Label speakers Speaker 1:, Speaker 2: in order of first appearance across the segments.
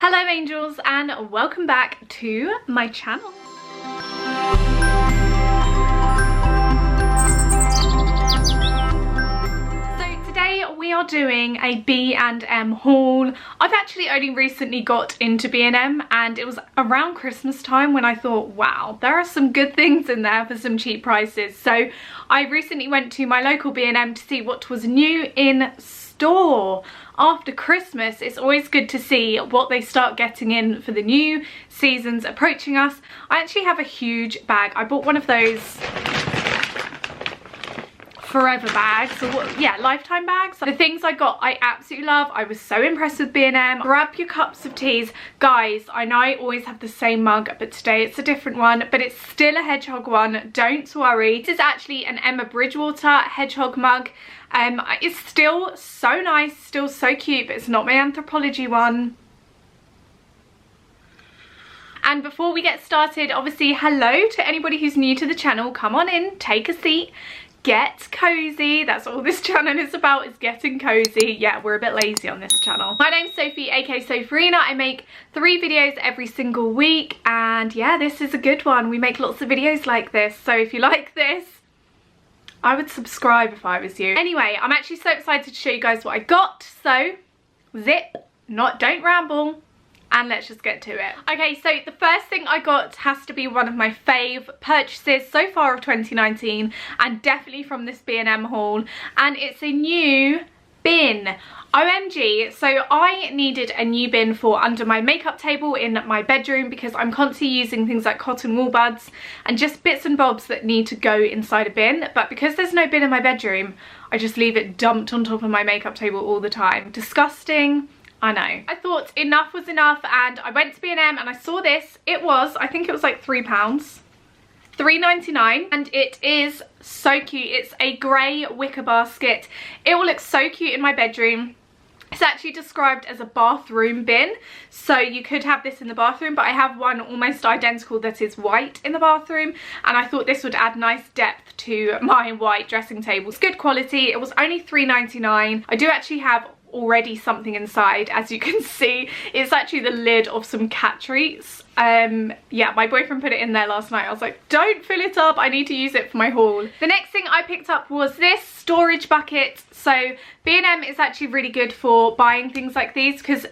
Speaker 1: Hello angels and welcome back to my channel. So today we are doing a B&M haul. I've actually only recently got into B&M and it was around Christmas time when I thought, wow, there are some good things in there for some cheap prices. So I recently went to my local B&M to see what was new in store. After Christmas, it's always good to see what they start getting in for the new seasons approaching us. I actually have a huge bag. I bought one of those forever bags, or what, yeah, lifetime bags. The things I got I absolutely love. I was so impressed with B&M. Grab your cups of teas. Guys, I know I always have the same mug, but today it's a different one, but it's still a hedgehog one, don't worry. This is actually an Emma Bridgewater hedgehog mug. It's still so nice, still so cute, but it's not my Anthropology one. And before we get started, obviously hello to anybody who's new to the channel. Come on in, take a seat, get cozy. That's all this channel is about, is getting cozy. Yeah, we're a bit lazy on this channel. My name's Sophie, aka Sophrina. I make 3 videos every single week, and yeah, this is a good one. We make lots of videos like this, so if you like this, I would subscribe if I was you. Anyway, I'm actually so excited to show you guys what I got, so don't ramble, and let's just get to it. Okay, so the first thing I got has to be one of my fave purchases so far of 2019, and definitely from this B&M haul, and it's a new bin. OMG, so I needed a new bin for under my makeup table in my bedroom because I'm constantly using things like cotton wool buds and just bits and bobs that need to go inside a bin, but because there's no bin in my bedroom, I just leave it dumped on top of my makeup table all the time. Disgusting, I know. I thought enough was enough, and I went to B&M and I saw this. I think it was like £3. $3.99, and it is so cute. It's a grey wicker basket. It will look so cute in my bedroom. It's actually described as a bathroom bin, so you could have this in the bathroom, but I have one almost identical that is white in the bathroom, and I thought this would add nice depth to my white dressing table. It's good quality. It was only $3.99. I do actually have already something inside, as you can see. It's actually the lid of some cat treats. Yeah, my boyfriend put it in there last night. I was like, don't fill it up, I need to use it for my haul. The next thing I picked up was this storage bucket. So B&M is actually really good for buying things like these, because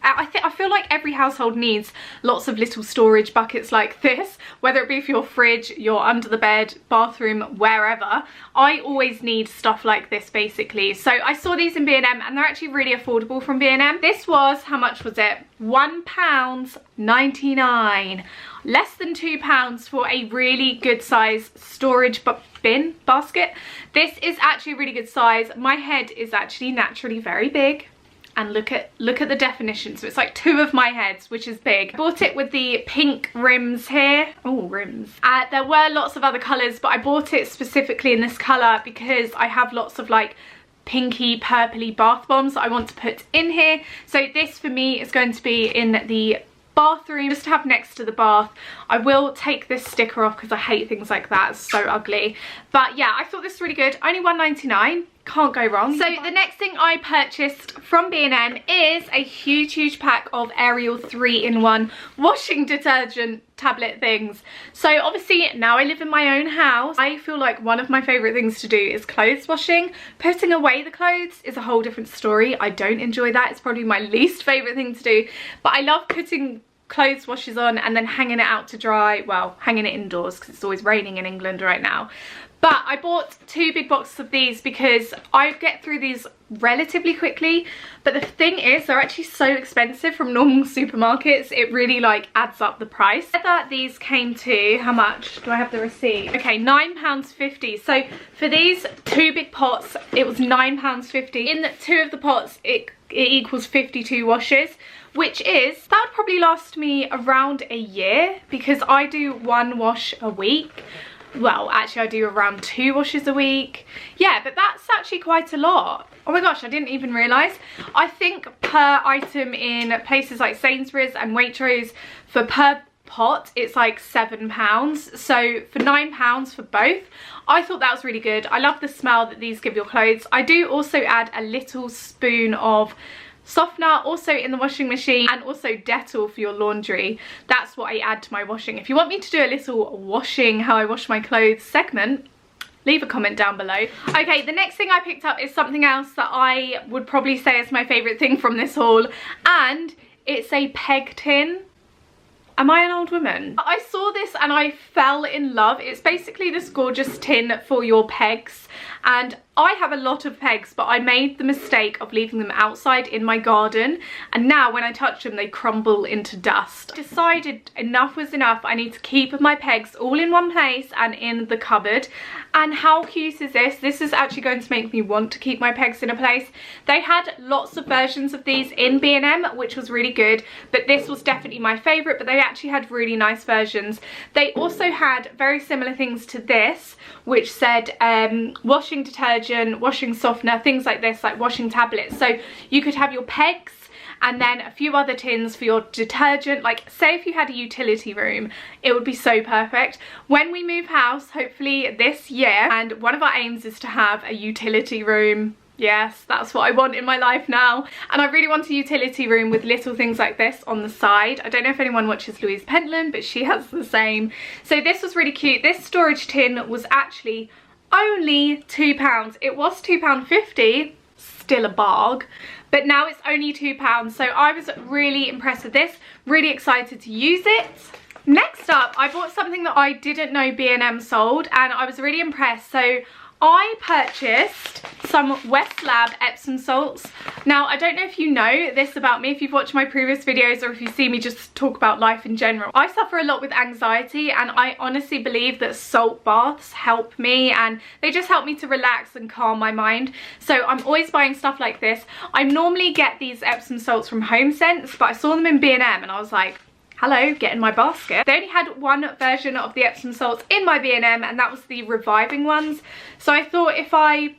Speaker 1: I feel like every household needs lots of little storage buckets like this, whether it be for your fridge, your under the bed, bathroom, wherever. I always need stuff like this basically. So I saw these in B&M and they're actually really affordable from B&M. This was, how much was it? £1.99. Less than £2 for a really good size storage bin basket. This is actually a really good size. My head is actually naturally very big. And look at the definition, so it's like 2 of my heads, which is big. I bought it with the pink rims here. Oh, rims. There were lots of other colours, but I bought it specifically in this colour because I have lots of like pinky purpley bath bombs that I want to put in here. So this for me is going to be in the bathroom, just to have next to the bath. I will take this sticker off because I hate things like that, it's so ugly. But yeah, I thought this was really good. Only $1.99. Can't go wrong. So the next thing I purchased from B&M is a huge pack of Ariel 3-in-1 washing detergent tablet things. So obviously now I live in my own house, I feel like one of my favourite things to do is clothes washing. Putting away the clothes is a whole different story. I don't enjoy that. It's probably my least favourite thing to do, but I love putting clothes washes on and then hanging it out to dry. Well, hanging it indoors because it's always raining in England right now. But I bought 2 big boxes of these because I get through these relatively quickly. But the thing is, they're actually so expensive from normal supermarkets. It really like adds up the price. I thought these came to, how much? Do I have the receipt? Okay, £9.50. So for these 2 big pots, it was £9.50. In the 2 of the pots, it equals 52 washes, which is, that would probably last me around a year because I do 1 wash a week. Well, actually I do around 2 washes a week. Yeah, but that's actually quite a lot. Oh my gosh, I didn't even realise. I think per item in places like Sainsbury's and Waitrose, for per pot it's like £7. So for £9 for both, I thought that was really good. I love the smell that these give your clothes. I do also add a little spoon of softener, also in the washing machine, and also Dettol for your laundry. That's what I add to my washing. If you want me to do a little washing, how I wash my clothes segment, leave a comment down below. Okay, the next thing I picked up is something else that I would probably say is my favourite thing from this haul, and it's a peg tin. Am I an old woman? I saw this and I fell in love. It's basically this gorgeous tin for your pegs, and I have a lot of pegs, but I made the mistake of leaving them outside in my garden, and now when I touch them they crumble into dust. I decided enough was enough. I need to keep my pegs all in one place and in the cupboard. And how cute is this? This is actually going to make me want to keep my pegs in a place. They had lots of versions of these in B&M, which was really good, but this was definitely my favourite. But they actually had really nice versions. They also had very similar things to this, which said washing detergent, washing softener, things like this, like washing tablets. So you could have your pegs and then a few other tins for your detergent. Like, say if you had a utility room, it would be so perfect. When we move house, hopefully this year, and one of our aims is to have a utility room. Yes, that's what I want in my life now. And I really want a utility room with little things like this on the side. I don't know if anyone watches Louise Pentland, but she has the same. So this was really cute. This storage tin was actually only £2. It was £2.50, still a barg, but now it's only £2. So I was really impressed with this, really excited to use it. Next up, I bought something that I didn't know B&M sold, and I was really impressed. So I purchased some Westlab Epsom salts. Now, I don't know if you know this about me, if you've watched my previous videos or if you see me just talk about life in general. I suffer a lot with anxiety, and I honestly believe that salt baths help me, and they just help me to relax and calm my mind. So I'm always buying stuff like this. I normally get these Epsom salts from HomeSense, but I saw them in B&M and I was like, hello, get in my basket. They only had one version of the Epsom salts in my B&M, and that was the reviving ones. So I thought if I...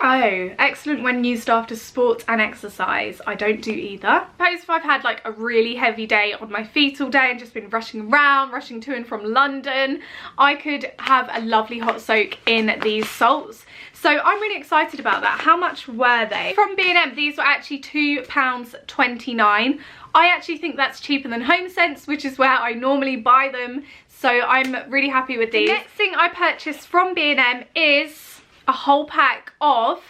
Speaker 1: Oh, excellent when used after sports and exercise. I don't do either. Suppose if I've had like a really heavy day on my feet all day and just been rushing around, rushing to and from London, I could have a lovely hot soak in these salts. So I'm really excited about that. How much were they? From B&M, these were actually £2.29. I actually think that's cheaper than HomeSense, which is where I normally buy them. So I'm really happy with these. The next thing I purchased from B&M is a whole pack of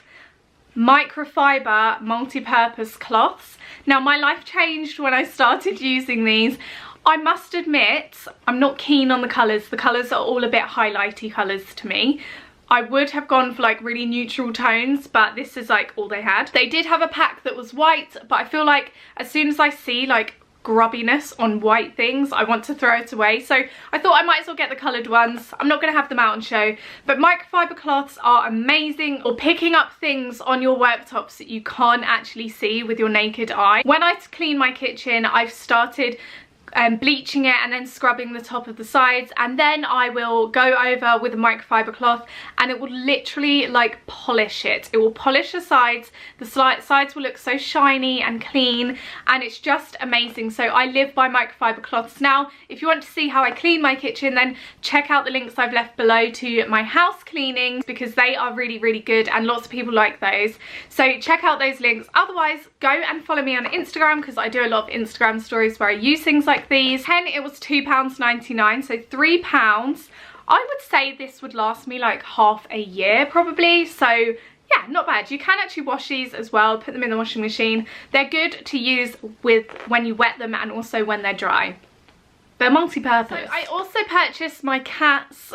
Speaker 1: microfiber multi-purpose cloths. Now, my life changed when I started using these. I must admit, I'm not keen on the colours. The colours are all a bit highlighty colours to me. I would have gone for like really neutral tones, but this is like all they had. They did have a pack that was white, but I feel like as soon as I see like grubbiness on white things, I want to throw it away. So I thought I might as well get the coloured ones. I'm not going to have them out and show, but microfiber cloths are amazing. Or picking up things on your worktops that you can't actually see with your naked eye. When I clean my kitchen, I've started bleaching it and then scrubbing the top of the sides, and then I will go over with a microfiber cloth and it will literally like polish it. It will polish the sides. The sides will look so shiny and clean, and it's just amazing. So I live by microfiber cloths now. If you want to see how I clean my kitchen, then check out the links I've left below to my house cleanings, because they are really, really good and lots of people like those. So check out those links. Otherwise, go and follow me on Instagram, because I do a lot of Instagram stories where I use things like these. 10, it was £2.99, so £3. I would say this would last me like half a year probably. So yeah, not bad. You can actually wash these as well, put them in the washing machine. They're good to use with when you wet them and also when they're dry. They're multi-purpose. So I also purchased my cats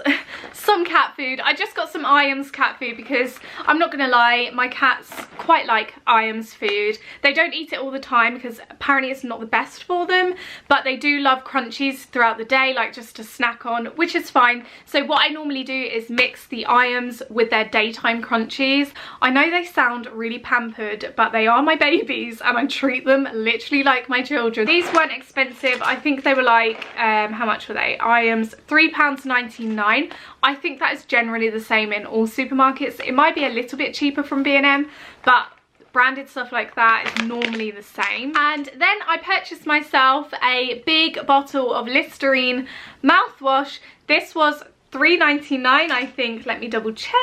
Speaker 1: some cat food. I just got some Iams cat food because I'm not gonna lie, my cats quite like Iams food. They don't eat it all the time because apparently it's not the best for them, but they do love crunchies throughout the day, like just to snack on, which is fine. So what I normally do is mix the Iams with their daytime crunchies. I know they sound really pampered, but they are my babies and I treat them literally like my children. These weren't expensive. I think they were like, how much were they? Iams, £3.99. I think that is generally the same in all supermarkets. It might be a little bit cheaper from B&M, but branded stuff like that is normally the same. And then I purchased myself a big bottle of Listerine mouthwash. This was $3.99 I think. Let me double check.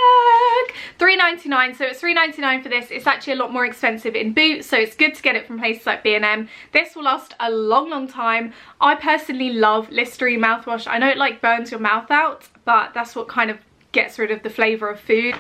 Speaker 1: $3.99, so it's $3.99 for this. It's actually a lot more expensive in Boots, so it's good to get it from places like B&M. This will last a long time. I personally love Listerine mouthwash. I know it like burns your mouth out, but that's what kind of gets rid of the flavour of food.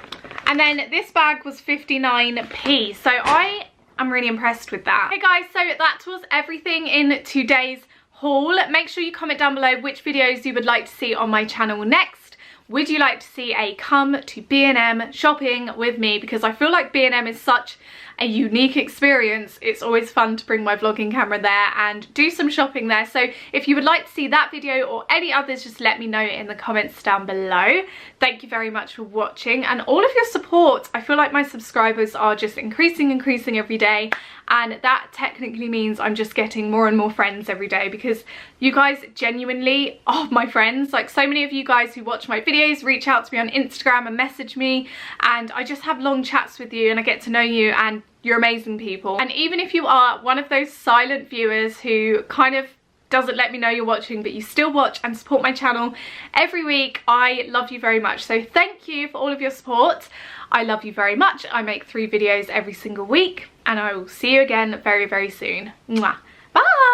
Speaker 1: And then this bag was 59p, so I am really impressed with that. Hey guys, so that was everything in today's haul. Make sure you comment down below which videos you would like to see on my channel next. Would you like to see a come to B&M shopping with me? Because I feel like B&M is such a unique experience. It's always fun to bring my vlogging camera there and do some shopping there. So if you would like to see that video or any others, just let me know in the comments down below. Thank you very much for watching and all of your support. I feel like my subscribers are just increasing every day, and that technically means I'm just getting more and more friends every day, because you guys genuinely are my friends. Like, so many of you guys who watch my videos reach out to me on Instagram and message me, and I just have long chats with you and I get to know you, and you're amazing people. And even if you are one of those silent viewers who kind of doesn't let me know you're watching, but you still watch and support my channel every week, I love you very much. So thank you for all of your support. I love you very much. I make 3 videos every single week, and I will see you again very soon. Mwah. Bye.